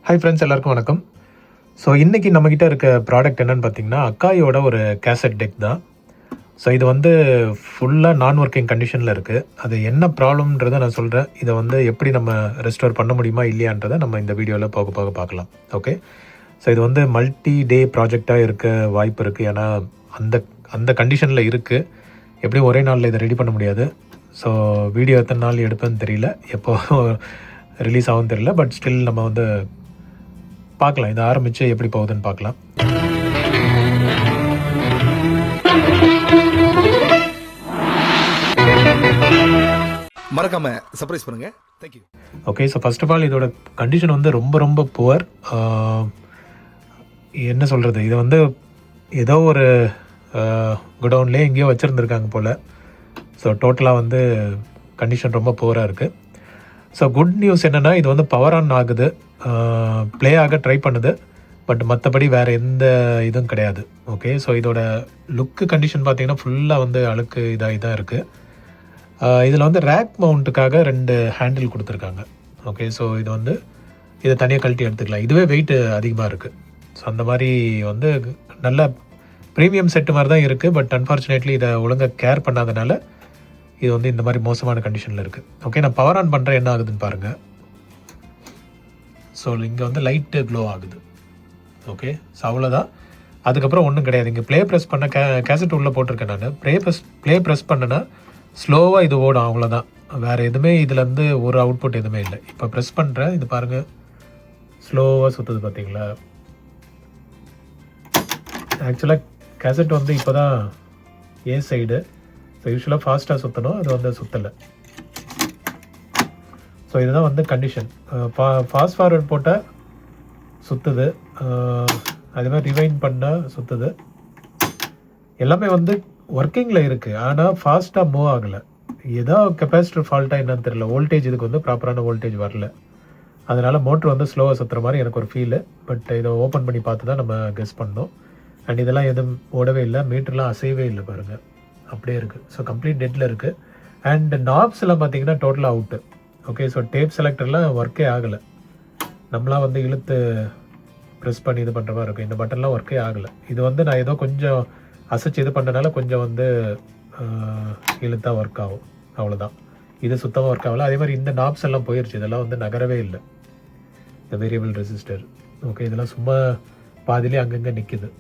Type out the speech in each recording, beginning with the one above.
Hi friends, எல்லாருக்கும் வணக்கம். So இன்றைக்கி நம்மக்கிட்ட இருக்க ப்ராடக்ட் என்னென்னு பார்த்தீங்கன்னா, அக்காயோட ஒரு கேசட் டெக் தான். ஸோ இது வந்து ஃபுல்லாக நான் ஒர்க்கிங் கண்டிஷனில் இருக்குது. அது என்ன ப்ராப்ளம்ன்றதை நான் சொல்கிறேன். இதை வந்து எப்படி நம்ம ரெஸ்டோர் பண்ண முடியுமா இல்லையான்றதை நம்ம இந்த வீடியோவில் போக போக பார்க்கலாம். ஓகே, ஸோ இது வந்து மல்டி டே ப்ராஜெக்டாக இருக்க வாய்ப்பு இருக்குது. ஏன்னா அந்த அந்த கண்டிஷனில் இருக்குது. எப்படியும் ஒரே நாளில் இதை ரெடி பண்ண முடியாது. ஸோ வீடியோ எத்தனை நாள் எடுப்பேன்னு தெரியல, எப்போ ரிலீஸ் ஆகும்னு தெரியல. பட் ஸ்டில் நம்ம வந்து பார்க்கலாம், இதை ஆரம்பித்து எப்படி போகுதுன்னு பார்க்கலாம். மறக்காம சர்ப்ரைஸ் பண்ணுங்க. Thank you. Okay, so first of all இதோட கண்டிஷன் வந்து ரொம்ப ரொம்ப புவர். என்ன சொல்கிறது, இதை வந்து ஏதோ ஒரு குடவுன்லேயே எங்கேயோ வச்சுருந்துருக்காங்க போல். ஸோ டோட்டலாக வந்து கண்டிஷன் ரொம்ப புவராக இருக்குது. ஸோ குட் நியூஸ் என்னென்னா, இது வந்து பவர் ஆன் ஆகுது, ப்ளே ஆக ட்ரை பண்ணுது. பட் மற்றபடி வேறு எந்த இதுவும் கிடையாது. ஓகே, ஸோ இதோட லுக்கு கண்டிஷன் பார்த்திங்கன்னா ஃபுல்லாக வந்து அழுக்கு இதாக இருக்குது. இதில் வந்து ரேக் மவுண்ட்டுக்காக 2 ஹேண்டில் கொடுத்துருக்காங்க. ஓகே, ஸோ இது வந்து இதை தனியாக கழட்டி எடுத்துக்கலாம். இதுவே வெயிட் அதிகமாக இருக்குது. ஸோ அந்த மாதிரி வந்து நல்ல ப்ரீமியம் செட்டு மாதிரி தான் இருக்குது. பட் அன்ஃபார்ச்சுனேட்லி இதை ஒழுங்காக கேர் பண்ணாதனால இது வந்து இந்த மாதிரி மோசமான கண்டிஷனில் இருக்குது. ஓகே, நான் பவர் ஆன் பண்ணுறேன், என்ன ஆகுதுன்னு பாருங்கள். ஸோ இங்கே வந்து லைட்டு க்ளோ ஆகுது. ஓகே, ஸோ அவ்வளோதான். அதுக்கப்புறம் ஒன்றும் கிடையாது. இங்கே ப்ளே ப்ரெஸ் பண்ண கேசட் உள்ளே போட்டிருக்கேன் நான். ப்ளே ப்ரெஸ் பண்ணேன்னா ஸ்லோவாக இது ஓடும், அவ்வளோதான். வேறு எதுவுமே இதுலேருந்து ஒரு அவுட்புட் எதுவுமே இல்லை. இப்போ ப்ரெஸ் பண்ணுறேன், இது பாருங்கள், ஸ்லோவாக சுற்றுது பார்த்தீங்களா. ஆக்சுவலாக கேசட் வந்து இப்போ தான் ஏ சைடு. ஸோ யூஸ்வலாக ஃபாஸ்ட்டாக சுற்றணும், அது வந்து சுற்றலை. ஸோ இதுதான் வந்து கண்டிஷன். ஃபாஸ்ட் ஃபார்வர்ட் போட்டால் சுற்றுது, அதே மாதிரி ரிவைண்ட் பண்ணால் சுற்றுது. எல்லாமே வந்து ஒர்க்கிங்கில் இருக்குது, ஆனால் ஃபாஸ்ட்டாக மூவ் ஆகலை. ஏதோ கெப்பாசிட்டர் ஃபால்ட்டாக என்னன்னு தெரியல. வோல்டேஜ் இதுக்கு வந்து ப்ராப்பரான வோல்டேஜ் வரல. அதனால் மோட்ரு வந்து ஸ்லோவாக சுற்றுற மாதிரி எனக்கு ஒரு ஃபீலு. பட் இதை ஓப்பன் பண்ணி பார்த்து தான் நம்ம கெஸ் பண்ணோம். அண்ட் இதெல்லாம் எதுவும் ஓடவே இல்லை, மீட்டர்லாம் அசையவே இல்லை பாருங்கள், அப்படியே இருக்குது. ஸோ கம்ப்ளீட் டெட்டில் இருக்குது. அண்ட் நாப்ஸ் எல்லாம் பார்த்தீங்கன்னா டோட்டலாக அவுட்டு. ஓகே, ஸோ டேப் செலக்டர்லாம் ஒர்க்கே ஆகலை. நம்மளாம் வந்து இழுத்து ப்ரெஸ் பண்ணி இது பண்ணுற மாதிரி இருக்கும். இந்த பட்டன்லாம் ஒர்க்கே ஆகலை. இது வந்து நான் ஏதோ கொஞ்சம் அசைச்சு இது பண்ணுறதுனால கொஞ்சம் வந்து இழுத்தா ஒர்க் ஆகும், அவ்வளோதான். இது சுத்தமாக ஒர்க் ஆகலை. அதே மாதிரி இந்த நாப்ஸ் எல்லாம் போயிடுச்சு, இதெல்லாம் வந்து நகரவே இல்லை. இந்த வேரியபிள் ரெசிஸ்டர், ஓகே, இதெல்லாம் சும்மா பாதிலே அங்கங்கே நிற்கிது.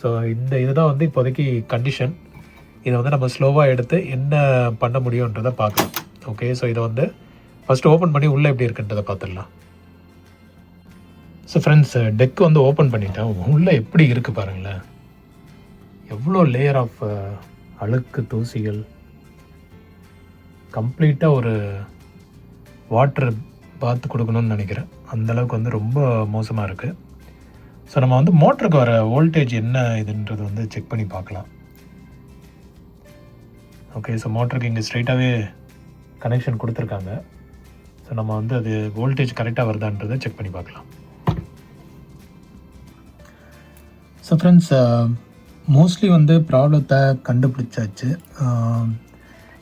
ஸோ இதுதான் வந்து இப்போதைக்கு கண்டிஷன். இதை வந்து நம்ம ஸ்லோவாக எடுத்து என்ன பண்ண முடியுன்றதை பார்க்கலாம். ஓகே, ஸோ இதை வந்து ஃபஸ்ட்டு ஓப்பன் பண்ணி உள்ளே எப்படி இருக்குன்றதை பார்த்துடலாம். ஸோ ஃப்ரெண்ட்ஸ், டெக் வந்து ஓப்பன் பண்ணிட்டேன். உள்ளே எப்படி இருக்குது பாருங்களேன், எவ்வளோ லேயர் ஆஃப் அழுக்கு தூசிகள். கம்ப்ளீட்டாக ஒரு வாட்டர் பாத்து கொடுக்கணும்னு நினைக்கிறேன், அந்தளவுக்கு வந்து ரொம்ப மோசமாக இருக்குது. ஸோ நம்ம வந்து மோட்டருக்கு வர வோல்டேஜ் என்ன இதுன்றது வந்து செக் பண்ணி பார்க்கலாம். ஓகே, ஸோ மோட்டருக்கு இங்கே ஸ்ட்ரைட்டாகவே கனெக்ஷன் கொடுத்துருக்காங்க. ஸோ நம்ம வந்து அது வோல்டேஜ் கரெக்டாக வருதான்றதை செக் பண்ணி பார்க்கலாம். ஸோ ஃப்ரெண்ட்ஸ், மோஸ்ட்லி வந்து ப்ராப்ளத்தை கண்டுபிடிச்சாச்சு.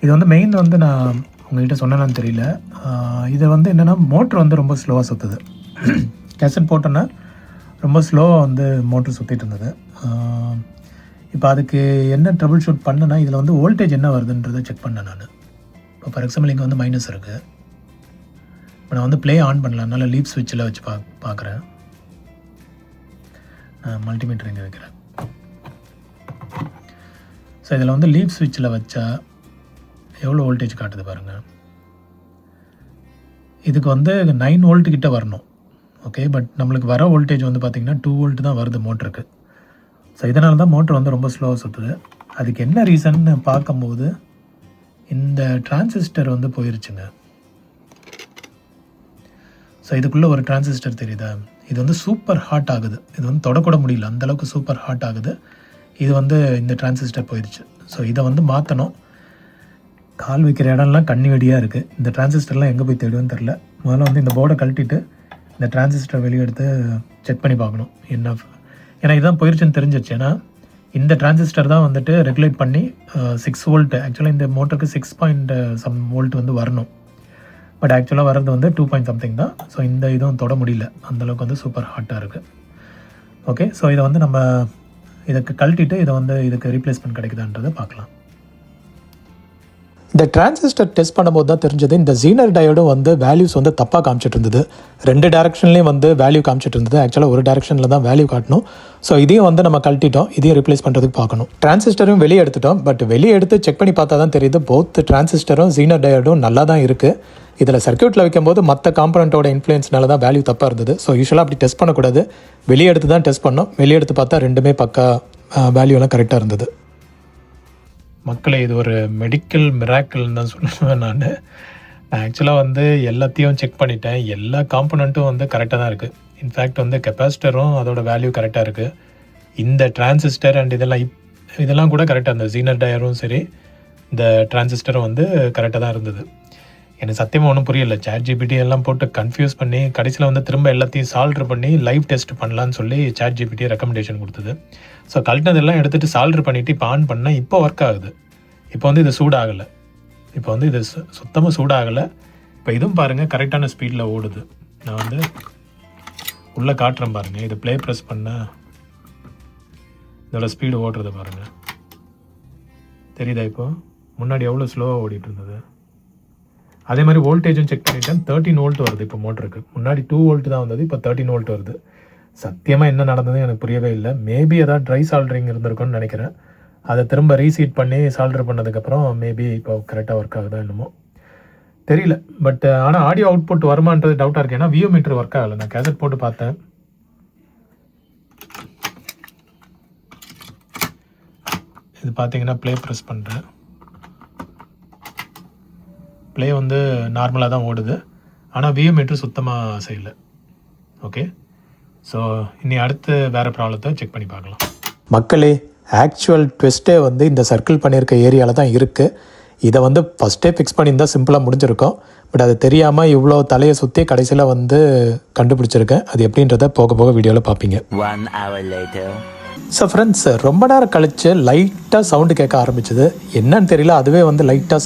இது வந்து மெயின் வந்து நான் உங்கள்கிட்ட சொன்னேன்னு தெரியல. இதை வந்து என்னென்னா, மோட்ரு வந்து ரொம்ப ஸ்லோவாக சுற்றுது. கேசட் போட்டோன்னா ரொம்ப ஸ்லோவாக வந்து மோட்ரு சுற்றிட்டு இருந்தது. இப்போ அதுக்கு என்ன ட்ரபிள் ஷூட் பண்ணேன்னா, இதில் வந்து வோல்டேஜ் என்ன வருதுன்றதை செக் பண்ணேன் நான். இப்போ ஃபார் எக்ஸாம்பிள் இங்கே வந்து மைனஸ் இருக்குது. இப்போ நான் வந்து ப்ளே ஆன் பண்ணலாம், அதனால் லீப் ஸ்விட்சில் வச்சு பார்க்குறேன். நான் மல்டிமீட்டர் இங்கே வைக்கிறேன். ஸோ இதில் வந்து லீப் ஸ்விட்சில் வச்சா எவ்வளோ வோல்டேஜ் காட்டுது பாருங்கள். இதுக்கு வந்து 9 வோல்ட் கிட்ட வரணும். ஓகே, பட் நம்மளுக்கு வர வோல்டேஜ் வந்து பார்த்திங்கன்னா 2 வோல்ட் தான் வருது மோட்டருக்கு. ஸோ இதனால தான் மோட்ரு வந்து ரொம்ப ஸ்லோவாக சுற்றுது. அதுக்கு என்ன ரீசன்னு பார்க்கும்போது இந்த டிரான்சிஸ்டர் வந்து போயிருச்சுங்க. ஸோ இதுக்குள்ளே ஒரு டிரான்சிஸ்டர் தெரியுதா, இது வந்து சூப்பர் ஹாட் ஆகுது. இது வந்து தொடக்கூட முடியல, அந்தளவுக்கு சூப்பர் ஹாட் ஆகுது. இது வந்து இந்த டிரான்சிஸ்டர் போயிடுச்சு. ஸோ இதை வந்து மாற்றணும். கால் வைக்கிற இடம்லாம் கண்ணி வெடியாக இருக்குது. இந்த டிரான்சிஸ்டர்லாம் எங்கே போய் தேடுவேன்னு தெரில. முதல்ல வந்து இந்த போர்டை கழட்டிட்டு இந்த டிரான்சிஸ்டர் வெளியே எடுத்து செக் பண்ணி பார்க்கணும் என்ன. ஏன்னா இதுதான் போயிடுச்சுன்னு தெரிஞ்சிருச்சு. ஏன்னா இந்த டிரான்சிஸ்டர் தான் வந்துட்டு ரெகுலேட் பண்ணி 6 வோல்ட், ஆக்சுவலாக இந்த மோட்டருக்கு 6 பாயிண்ட் சம் வோல்ட் வந்து வரணும். பட் ஆக்சுவலாக வர்றது வந்து 2 பாயிண்ட் சம்திங் தான். ஸோ இந்த இதுவும் தொட முடியல, அந்தளவுக்கு வந்து சூப்பர் ஹாட்டாக இருக்குது. ஓகே, ஸோ இதை வந்து நம்ம இதுக்கு கழட்டிட்டு இதை வந்து இதுக்கு ரீப்ளேஸ்மெண்ட் கிடைக்குதான்றதை பார்க்கலாம். இந்த டிரான்சிஸ்டர் டெஸ்ட் பண்ணும்போது தான் தெரிஞ்சது, இந்த ஜீனர் டயோடும் வந்து வேல்யூஸ் வந்து தப்பாக காமிச்சிட்டு இருந்தது. 2 டேரக்ஷன்லேயும் வந்து வேல்யூ காமிச்சிட்டு இருந்தது. ஆக்சுவலாக ஒரு டேரக்ஷனில் தான் வேல்யூ காட்டணும். ஸோ இதையும் வந்து நம்ம கழட்டிட்டோம், இதையும் ரிப்ளேஸ் பண்ணுறதுக்கு பார்க்கணும். டிரான்சிஸ்டரும் வெளியே எடுத்துட்டோம். பட் வெளியே எடுத்து செக் பண்ணி பார்த்தா தான் தெரியுது, போத் டிரான்சிஸ்டரும் ஜீனர் டயோடும் நல்லா தான் இருக்குது. இதில் சர்க்யூட்டில் வைக்கும்போது மற்ற காம்பனண்ட்டோட இன்ஃப்ளூயன்ஸ்னால தான் வேல்யூ தப்பாக இருந்தது. ஸோ யூஸ்வலாக அப்படி டெஸ்ட் பண்ணக்கூடாது, வெளியே எடுத்து தான் டெஸ்ட் பண்ணோம். வெளியே எடுத்து பார்த்தா ரெண்டுமே பக்கா வேல்யூலாம் கரெக்டாக இருந்தது. மக்களே, இது ஒரு மெடிக்கல் மிராக்கிள்னு தான் சொல்லுவேன். நான் ஆக்சுவலாக வந்து எல்லாத்தையும் செக் பண்ணிட்டேன், எல்லா காம்பனண்ட்டும் வந்து கரெக்டாக தான் இருக்குது. இன்ஃபேக்ட் வந்து கெப்பாசிட்டரும் அதோட வேல்யூ கரெக்டாக இருக்குது. இந்த டிரான்சிஸ்டர் அண்ட் இதெல்லாம் கூட கரெக்டாக இருந்தது. ஜீனர் டயரும் சரி, இந்த டிரான்சிஸ்டரும் வந்து கரெக்டாக தான் இருந்தது. எனக்கு சத்தியமாக ஒன்றும் புரியல. ChatGPT எல்லாம் போட்டு கன்ஃபியூஸ் பண்ணி கடைசியில் வந்து திரும்ப எல்லாத்தையும் சால்வ் பண்ணி லைவ் டெஸ்ட் பண்ணலான்னு சொல்லி ChatGPT ரெக்கமெண்டேஷன் கொடுத்தது. ஸோ கழட்டினதெல்லாம் எடுத்துகிட்டு சால்வ் பண்ணிவிட்டு இப்போ ஆன் பண்ணால் இப்போ ஒர்க் ஆகுது. இப்போ வந்து இது சூடாகலை, இப்போ வந்து இது சுத்தமாக சூடாகலை. இப்போ இதுவும் பாருங்கள் கரெக்டான ஸ்பீடில் ஓடுது. நான் வந்து உள்ளே காட்டுறேன் பாருங்கள், இது ப்ளே ப்ரெஸ் பண்ண இதோட ஸ்பீடு ஓடுறது பாருங்கள், தெரியுதா? இப்போ முன்னாடி எவ்வளோ ஸ்லோவாக ஓடிட்டு இருந்தது. அதே மாதிரி வோல்டேஜும் செக் பண்ணிட்டேன், 13 வோல்ட் வருது இப்போ மோட்டருக்கு. முன்னாடி 2 வோல்ட் தான் வந்தது, இப்போ 13 வோல்ட் வருது. சத்தியமாக என்ன நடந்ததுன்னு எனக்கு புரியவே இல்லை. மேபி ஏதாவது ட்ரை சால்ட்ரிங் இருந்திருக்கும்னு நினைக்கிறேன். அதை திரும்ப ரீசீட் பண்ணி சால்டர் பண்ணதுக்கப்புறம் மேபி இப்போ கரெக்டாக ஒர்க் ஆகுதா என்னமோ தெரியல. பட் ஆனால் ஆடியோ அவுட்புட் வருமானது டவுட்டாக இருக்குது. ஏன்னா வியூ மீட்டர் ஒர்க் ஆகலை. நான் கேசட் போட்டு பார்த்தேன். இது பார்த்தீங்கன்னா ப்ளே ப்ரெஸ் பண்ணுறேன், ப்ளே வந்து நார்மலாக தான் ஓடுது. ஆனால் வியூ மீட்டர் சுத்தமாக செய்யலை. ஓகே, ஸோ இனி அடுத்து வேறு ப்ராப்ளத்தை செக் பண்ணி பார்க்கலாம். மக்களே, ஆக்சுவல் ட்விஸ்ட்டே வந்து இந்த சர்க்கிள் பண்ணியிருக்க ஏரியாவில் தான் இருக்குது. இதை வந்து ஃபஸ்ட்டே ஃபிக்ஸ் பண்ணியிருந்தால் சிம்பிளாக முடிஞ்சிருக்கும். பட் அது தெரியாமல் இவ்வளோ தலையை சுற்றி கடைசியில் வந்து கண்டுபிடிச்சிருக்கேன். அது எப்படின்றத போக போக வீடியோவில் பார்ப்பீங்க. 1 hour later. ஸோ ஃப்ரெண்ட்ஸ், ரொம்ப நேரம் கழித்து லைட்டாக சவுண்டு கேட்க ஆரம்பிச்சது. என்னன்னு தெரியல, அதுவே வந்து லைட்டாக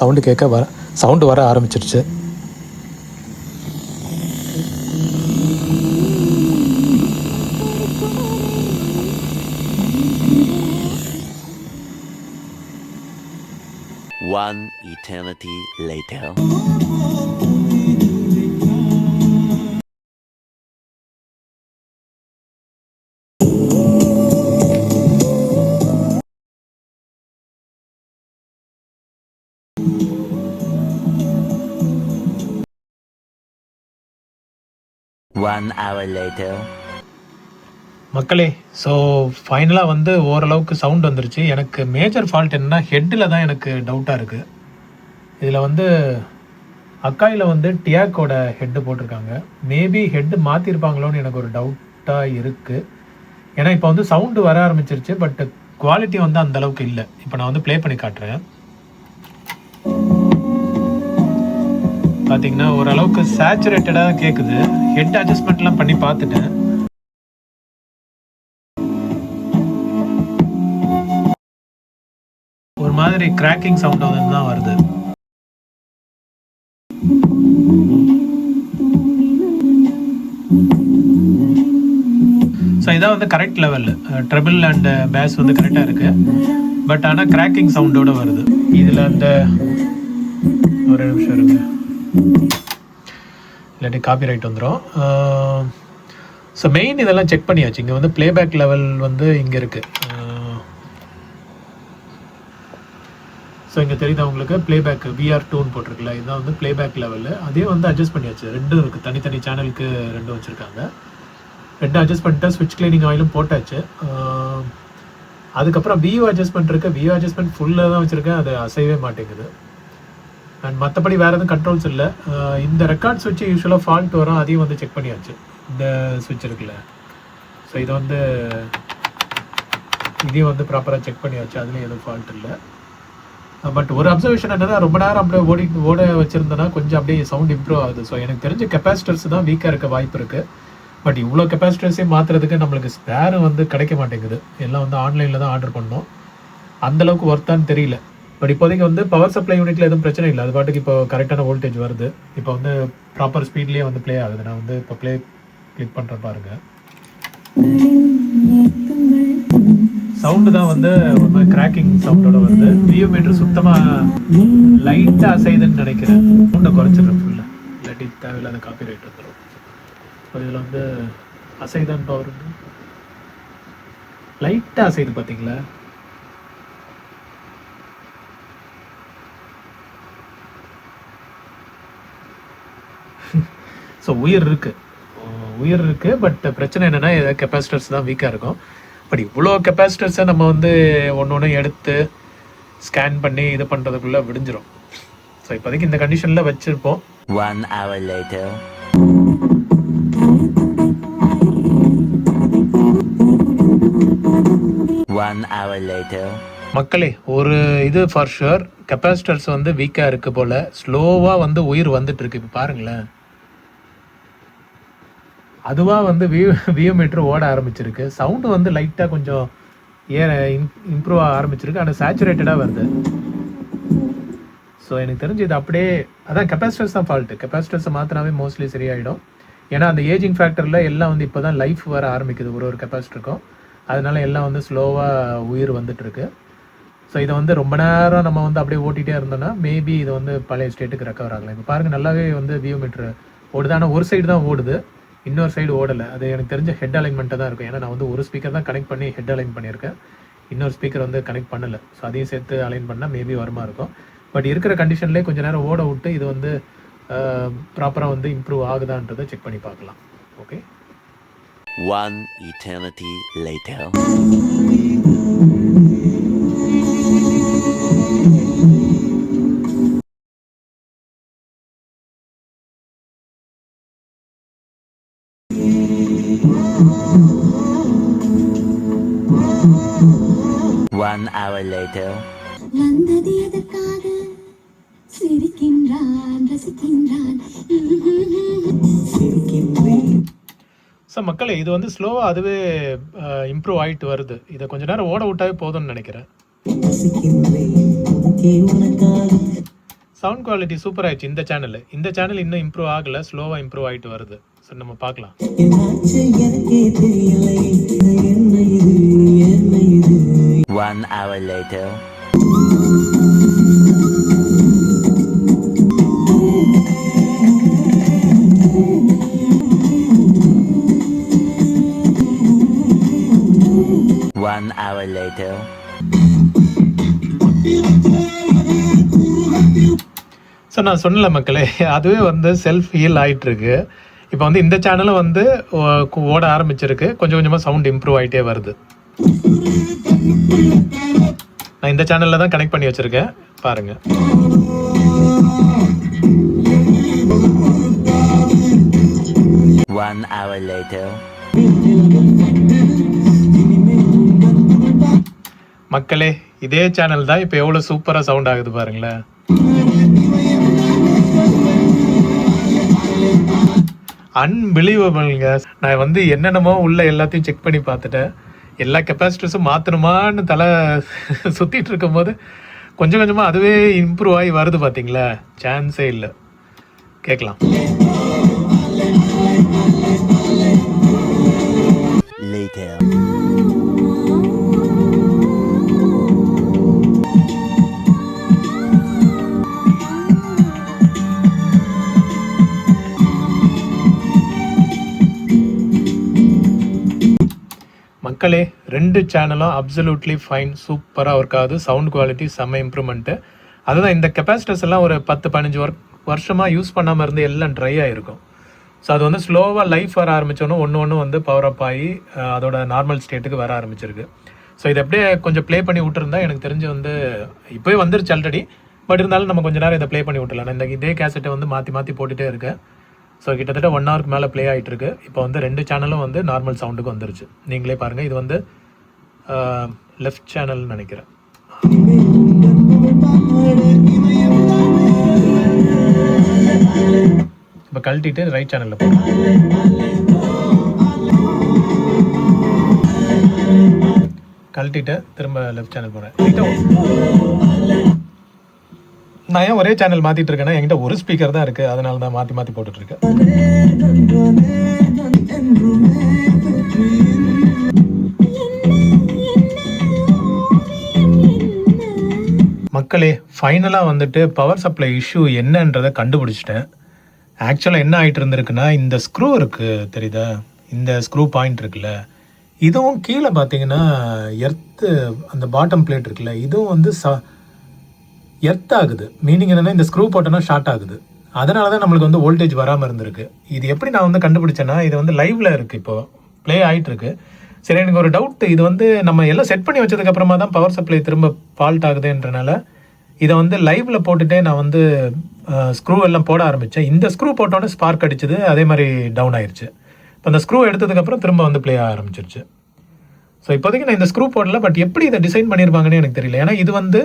சவுண்டு வர ஆரம்பிச்சிருச்சு. One eternity later. One hour later. மக்களே, ஸோ ஃபைனலாக வந்து ஓரளவுக்கு சவுண்ட் வந்துருச்சு. எனக்கு மேஜர் ஃபால்ட் என்னென்னா ஹெட்டில் தான் எனக்கு டவுட்டாக இருக்குது. இதில் வந்து அக்காயில் வந்து டியாக்கோட ஹெட்டு போட்டிருக்காங்க. மேபி ஹெட்டு மாற்றிருப்பாங்களோன்னு எனக்கு ஒரு டவுட்டாக இருக்குது. ஏன்னா இப்போ வந்து சவுண்டு வர ஆரம்பிச்சிருச்சு, பட் குவாலிட்டி வந்து அந்தளவுக்கு இல்லை. இப்போ நான் வந்து ப்ளே பண்ணி காட்டுறேன். பார்த்தீங்கன்னா ஓரளவுக்கு சேச்சுரேட்டடாக கேட்குது. ஹெட் அட்ஜஸ்ட்மெண்ட்லாம் பண்ணி பார்த்துட்டேன். ஒரு மாதிரி கிராக்கிங் சவுண்ட் தான் வருது. ஸோ இதான் வந்து correct level. Treble and bass வந்து கரெக்டாக இருக்குது. பட் ஆனால் கிராக்கிங் சவுண்டோடு வருது. இதில் அந்த ஒரு நிமிஷம் இருக்கு, இல்லாட்டி காப்பி ரைட் வந்துடும். ஸோ மெயின் இதெல்லாம் செக் பண்ணியாச்சு. இங்கே வந்து ப்ளேபேக் லெவல் வந்து இங்கே இருக்குது. ஸோ இங்கே தெரியுதா உங்களுக்கு, ப்ளேபேக் VR2ன்னு போட்டிருக்குல்ல, இதுதான் வந்து ப்ளேபேக் லெவலு. அதே வந்து அட்ஜஸ்ட் பண்ணியாச்சு. ரெண்டும் இருக்குது, தனித்தனி சேனலுக்கு ரெண்டும் வச்சுருக்காங்க. ரெண்டும் அட்ஜஸ்ட் பண்ணிட்டு ஸ்விட்ச் கிளீனிங் ஆயிலும் போட்டாச்சு. அதுக்கப்புறம் வியூ அட்ஜஸ்ட்மெண்ட் இருக்குது. வியூ அட்ஜஸ்ட்மெண்ட் ஃபுல்லாக தான் வச்சுருக்கேன், அது அசையவே மாட்டேங்குது. அண்ட் மற்றபடி வேறு எதுவும் கண்ட்ரோல்ஸ் இல்லை. இந்த ரெக்கார்ட் ஸ்விட்ச் யூஸ்வலாக ஃபால்ட் வரும், அதையும் வந்து செக் பண்ணியாச்சு. இந்த ஸ்விட்ச் இருக்குல்ல, ஸோ இதை வந்து இதையும் வந்து ப்ராப்பராக செக் பண்ணியாச்சு, அதுலேயும் எதுவும் ஃபால்ட் இல்லை. பட் ஒரு அப்சர்வேஷன் என்னன்னா, ரொம்ப நேரம் அப்படியே ஓட வச்சுருந்தேன்னா கொஞ்சம் அப்படியே சவுண்ட் இம்ப்ரூவ் ஆகுது. ஸோ எனக்கு தெரிஞ்ச கெப்பாசிட்டர்ஸ் தான் வீக்காக இருக்க வாய்ப்பு இருக்குது. பட் இவ்வளோ கெப்பாசிட்டர்ஸே மாற்றுறதுக்கு நம்மளுக்கு ஸ்பேரும் வந்து கிடைக்க மாட்டேங்குது. எல்லாம் வந்து ஆன்லைனில் தான் ஆர்டர் பண்ணோம். அந்தளவுக்கு ஒர்த்தான்னு தெரியல. பட் இப்போதைக்கு வந்து பவர் சப்ளை யூனிட்டில் எதுவும் பிரச்சனை இல்லை, அது பாட்டுக்கு இப்போ கரெக்டான வோல்டேஜ் வருது. இப்போ வந்து ப்ராப்பர் ஸ்பீட்லேயே வந்து ப்ளே ஆகுது. நான் வந்து இப்போ கிளிக் பண்ணுற பாருங்க, சவுண்டு தான் வந்து ஒரு கிராக்கிங் சவுண்டோட வருது. வியூ மீட்டர் சுத்தமாக லைட்டாக அசைதுன்னு நினைக்கிறேன். சவுண்டை குறைச்சிடுறேன் ஃபுல்லாக, இல்லாட்டி தேவையில்லாத காப்பி ரைட் வந்துடும். இப்போ இதில் வந்து அசைதான் பவர் லைட்டாக அசைது பார்த்தீங்களா? ஸோ உயிர் இருக்குது. பட் பிரச்சனை என்னென்னா ஏதாவது கெப்பாசிட்டர்ஸ் தான் வீக்காக இருக்கும். பட் இவ்வளோ கெப்பாசிட்டர்ஸை நம்ம வந்து ஒன்று ஒன்று எடுத்து ஸ்கேன் பண்ணி இது பண்ணுறதுக்குள்ளே விடிஞ்சிரும். ஸோ இப்போதைக்கு இந்த கண்டிஷனில் வச்சுருப்போம். 1 hour later. மக்களே, ஒரு இது ஃபார் ஷுர், கெப்பாசிட்டர்ஸ் வந்து வீக்காக இருக்குது போல். ஸ்லோவாக வந்து உயிர் வந்துட்டு இருக்கு. இப்போ பாருங்களேன், அதுவாக வந்து வியூ மீட்டர் ஓட ஆரம்பிச்சிருக்கு. சவுண்டு வந்து லைட்டாக கொஞ்சம் இம்ப்ரூவ் ஆக ஆரம்பிச்சிருக்கு, ஆனால் சேச்சுரேட்டடாக வருது. ஸோ எனக்கு தெரிஞ்சு இது அப்படியே அதான் கெப்பாசிட்டர்ஸ் தான் ஃபால்ட்டு. கெப்பாசிட்டர்ஸை மாற்றினாவே மோஸ்ட்லி சரியாயிடும். ஏன்னா அந்த ஏஜிங் ஃபேக்டரில் எல்லாம் வந்து இப்போ தான் லைஃப் வர ஆரம்பிக்குது ஒரு கெப்பாசிட்டருக்கும். அதனால எல்லாம் வந்து ஸ்லோவாக உயிர் வந்துட்டுருக்கு. ஸோ இதை வந்து ரொம்ப நேரம் நம்ம வந்து அப்படியே ஓட்டிகிட்டே இருந்தோம்னா மேபி இது வந்து பழைய ஸ்டேட்டுக்கு ரெக்கவர் ஆகலாம். இப்போ பாருங்கள், நல்லாவே வந்து வியூ மீட்ரு ஓடுது. ஆனால் ஒரு சைடு தான் ஓடுது, இன்னொரு சைடு ஓடலை. அது எனக்கு தெரிஞ்ச ஹெட் அலைன்மெண்ட்டாக தான் இருக்கும். ஏன்னா நான் வந்து ஒரு ஸ்பீக்கர் தான் கனெக்ட் பண்ணி ஹெட் அலைன் பண்ணியிருக்கேன், இன்னொரு ஸ்பீக்கர் வந்து கனெக்ட் பண்ணலை. ஸோ அதையும் சேர்த்து அலைன் பண்ணால் மேபி வருமா இருக்கும். பட் இருக்கிற கண்டிஷன்லேயே கொஞ்சம் நேரம் ஓட விட்டு இது வந்து ப்ராப்பராக வந்து இம்ப்ரூவ் ஆகுதான்றதை செக் பண்ணி பார்க்கலாம். Okay. 1 eternity later. One hour later. So மக்களே, இது வந்து ஸ்லோவாக அதுவே இம்ப்ரூவ் ஆகிட்டு வருது. இதை கொஞ்சம் நேரம் ஓட விட்டாவே போதும்னு நினைக்கிறேன். சவுண்ட் குவாலிட்டி சூப்பர் ஆயிடுச்சு இந்த சேனல் இன்னும் இம்ப்ரூவ் ஆகலை, ஸ்லோவாக இம்ப்ரூவ் ஆகிட்டு வருது. ஸோ நம்ம பார்க்கலாம். One hour later. One hour later. So நான் சொன்னல மக்களே, அதுவே வந்து செல்ஃப் ஹீல் ஆகிட்டு இருக்கு. இப்போ வந்து இந்த சேனலும் வந்து ஓட ஆரம்பிச்சிருக்கு. கொஞ்சம் கொஞ்சமாக சவுண்ட் இம்ப்ரூவ் ஆகிட்டே வருது. நான் இந்த சேனலில் தான் கனெக்ட் பண்ணி வச்சுருக்கேன், பாருங்கள். One hour later. மக்களே, இதே சேனல் தான் இப்போ எவ்வளோ சூப்பராக சவுண்ட் ஆகுது பாருங்களேன். அன்பிலீவபிள்ங்க. நான் வந்து என்னென்னமோ உள்ள எல்லாத்தையும் செக் பண்ணி பார்த்துட்டேன். எல்லா கெப்பாசிட்டர்ஸும் மாற்றணுமான்னு தலை சுற்றிட்டு இருக்கும்போது கொஞ்சம் கொஞ்சமாக அதுவே இம்ப்ரூவ் ஆகி வருது பார்த்தீங்களா? சான்ஸே இல்லை. கேட்கலாம். Later. மக்களே, 2 சேனலும் அப்சல்யூட்லி ஃபைன், சூப்பராக ஒர்க் ஆகுது. சவுண்ட் குவாலிட்டி செம்ம இம்ப்ரூவ்மெண்ட்டு. அதுதான் இந்த கெப்பாசிட்டர்ஸ் எல்லாம் ஒரு 10-15 வருஷமாக யூஸ் பண்ணாமல் இருந்து எல்லாம் ட்ரை ஆகிருக்கும். ஸோ அது வந்து ஸ்லோவாக லைஃப் வர ஆரம்பித்தோன்னு ஒன்று வந்து பவர் அப் ஆகி அதோட நார்மல் ஸ்டேட்டுக்கு வர ஆரம்பிச்சிருக்கு. ஸோ இதை அப்படியே கொஞ்சம் ப்ளே பண்ணி விட்டுருந்தா எனக்கு தெரிஞ்சு வந்து இப்போயே வந்துருச்சு ஆல்ரெடி. பட் இருந்தாலும் நம்ம கொஞ்சம் நேரம் இதை ப்ளே பண்ணி விட்டுலாம். நான் இதே கேசட்டை வந்து மாற்றி போட்டுகிட்டே இருக்கேன். ஸோ கிட்டத்தட்ட 1 ஹவருக்கு மேலே ப்ளே ஆகிட்டுருக்கு. இப்போ வந்து 2 சேனலும் வந்து நார்மல் சவுண்டுக்கு வந்துருச்சு. நீங்களே பாருங்கள். இது வந்து லெஃப்ட் சேனல்னு நினைக்கிறேன். இப்போ கழட்டிட்டு ரைட் சேனலில் போகிறேன். கழட்டிட்டு திரும்ப லெஃப்ட் சேனல் போகிறேன். நான் ஏன் ஒரே சேனல் மாற்றிட்டு இருக்கேன்னா என்கிட்ட ஒரு ஸ்பீக்கர் தான் இருக்குது, அதனால தான் மாற்றி மாற்றி போட்டுட்ருக்கேன். மக்களே, ஃபைனலாக வந்துட்டு பவர் சப்ளை இஷ்யூ என்னன்றதை கண்டுபிடிச்சிட்டேன். ஆக்சுவலாக என்ன ஆகிட்டு இருந்திருக்குன்னா, இந்த ஸ்க்ரூ இருக்குது தெரியுதா, இந்த ஸ்க்ரூ பாயிண்ட் இருக்குல்ல, இதுவும் கீழே பார்த்தீங்கன்னா எர்த்து, அந்த பாட்டம் பிளேட் இருக்குல்ல, இதுவும் வந்து எர்த் ஆகுது. மீனிங் என்னென்னா இந்த ஸ்க்ரூ போட்டோன்னா ஷார்ட் ஆகுது. அதனால தான் நம்மளுக்கு வந்து வோல்டேஜ் வராமல் இருந்திருக்கு. இது எப்படி நான் வந்து கண்டுபிடிச்சேன்னா, இது வந்து லைவில் இருக்குது, இப்போது ப்ளே ஆகிட்டுருக்கு. சரி, எனக்கு ஒரு டவுட், இது வந்து நம்ம எல்லாம் செட் பண்ணி வச்சதுக்கப்புறமா தான் பவர் சப்ளை திரும்ப ஃபால்ட் ஆகுதுன்றனால இதை வந்து லைவில் போட்டுகிட்டே நான் வந்து ஸ்க்ரூ எல்லாம் போட ஆரம்பித்தேன். இந்த ஸ்க்ரூ போட்டோன்னே ஸ்பார்க் அடிச்சது, அதே மாதிரி டவுன் ஆயிடுச்சு. இப்போ அந்த ஸ்க்ரூ எடுத்ததுக்கப்புறம் திரும்ப வந்து ப்ளே ஆக ஆரம்பிச்சிருச்சு. ஸோ இப்போதைக்கு நான் இந்த ஸ்க்ரூ போடல, பட் எப்படி இதை டிசைன் பண்ணியிருப்பாங்கன்னு எனக்கு தெரியல. ஏன்னா இது வந்து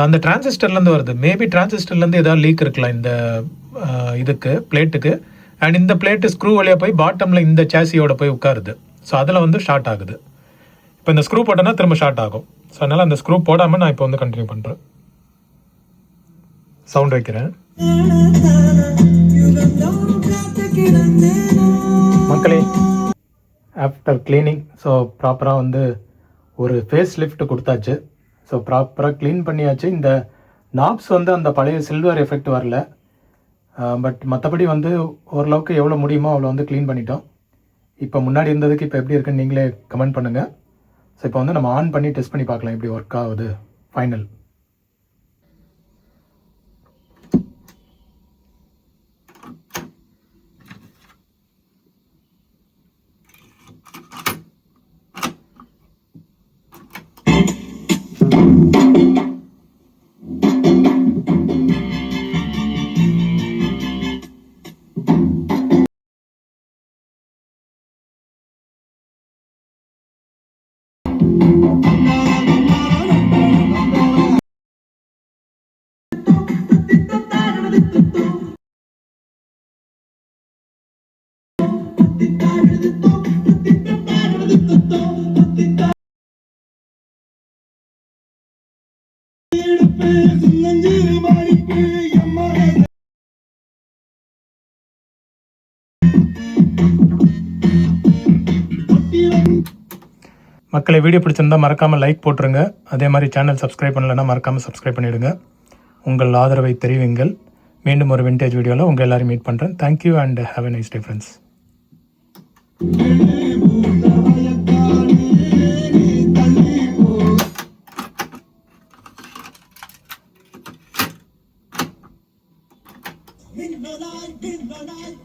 அந்த டிரான்சிஸ்டர்லேருந்து வருது. மேபி டிரான்சிஸ்டர்லேருந்து ஏதாவது லீக் இருக்கலாம் இந்த இதுக்கு, பிளேட்டுக்கு. அண்ட் இந்த பிளேட்டு ஸ்க்ரூ வழியாக போய் பாட்டமில் இந்த சேசியோட போய் உட்காருது. ஸோ அதில் வந்து ஷார்ட் ஆகுது. இப்போ இந்த ஸ்க்ரூ போட்டோன்னா திரும்ப ஷார்ட் ஆகும். ஸோ அதனால் அந்த ஸ்க்ரூ போடாமல் நான் இப்போ வந்து கண்டினியூ பண்ணுறேன். சவுண்ட் வைக்கிறேன். மக்களே, ஆஃப்டர் கிளீனிங், ஸோ ப்ராப்பராக வந்து ஒரு ஃபேஸ் லிஃப்ட் கொடுத்தாச்சு. ஸோ ப்ராப்பராக க்ளீன் பண்ணியாச்சு. இந்த நாப்ஸ் வந்து அந்த பழைய சில்வர் எஃபெக்ட் வரல, பட் மற்றபடி வந்து ஓரளவுக்கு எவ்வளோ முடியுமோ அவ்வளோ வந்து க்ளீன் பண்ணிட்டோம். இப்போ முன்னாடி இருந்ததுக்கு இப்போ எப்படி இருக்குன்னு நீங்களே கமெண்ட் பண்ணுங்கள். ஸோ இப்போ வந்து நம்ம ஆன் பண்ணி டெஸ்ட் பண்ணி பார்க்கலாம் எப்படி ஒர்க் ஆகுது. ஃபைனல் மக்களை, வீடியோ பிடிச்சிருந்தால் மறக்காமல் லைக் போட்டுருங்க. அதே மாதிரி சேனல் சப்ஸ்கிரைப் பண்ணலைன்னா மறக்காமல் சப்ஸ்கிரைப் பண்ணிவிடுங்க. உங்கள் ஆதரவை தெரிவிங்கள். மீண்டும் ஒரு விண்டேஜ் வீடியோவில் உங்கள் எல்லாரையும் மீட் பண்ணுறேன். Thank you and have a nice day friends. Midnight, midnight,